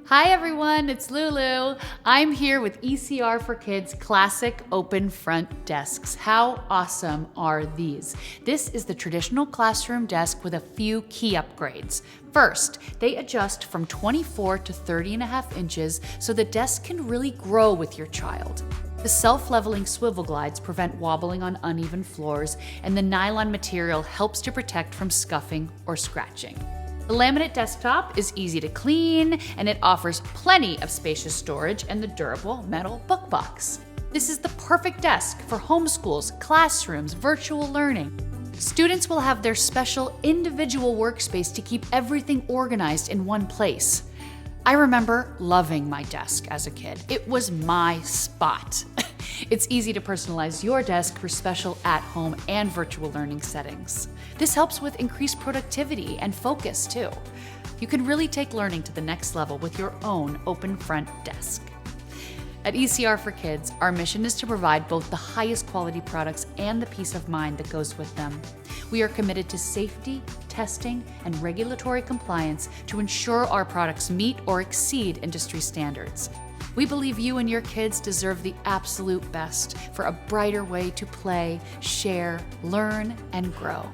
Hi everyone, it's Lulu. I'm here with ECR4Kids Classic Open Front Desks. How awesome are these? This is the traditional classroom desk with a few key upgrades. First, they adjust from 24 to 30.5 inches so the desk can really grow with your child. The self-leveling swivel glides prevent wobbling on uneven floors, and the nylon material helps to protect from scuffing or scratching. The laminate desktop is easy to clean, and it offers plenty of spacious storage and the durable metal book box. This is the perfect desk for homeschools, classrooms, virtual learning. Students will have their special individual workspace to keep everything organized in one place. I remember loving my desk as a kid. It was my spot. It's easy to personalize your desk for special at-home and virtual learning settings. This helps with increased productivity and focus too. You can really take learning to the next level with your own open front desk. At ECR4Kids, our mission is to provide both the highest quality products and the peace of mind that goes with them. We are committed to safety, testing, and regulatory compliance to ensure our products meet or exceed industry standards. We believe you and your kids deserve the absolute best for a brighter way to play, share, learn, and grow.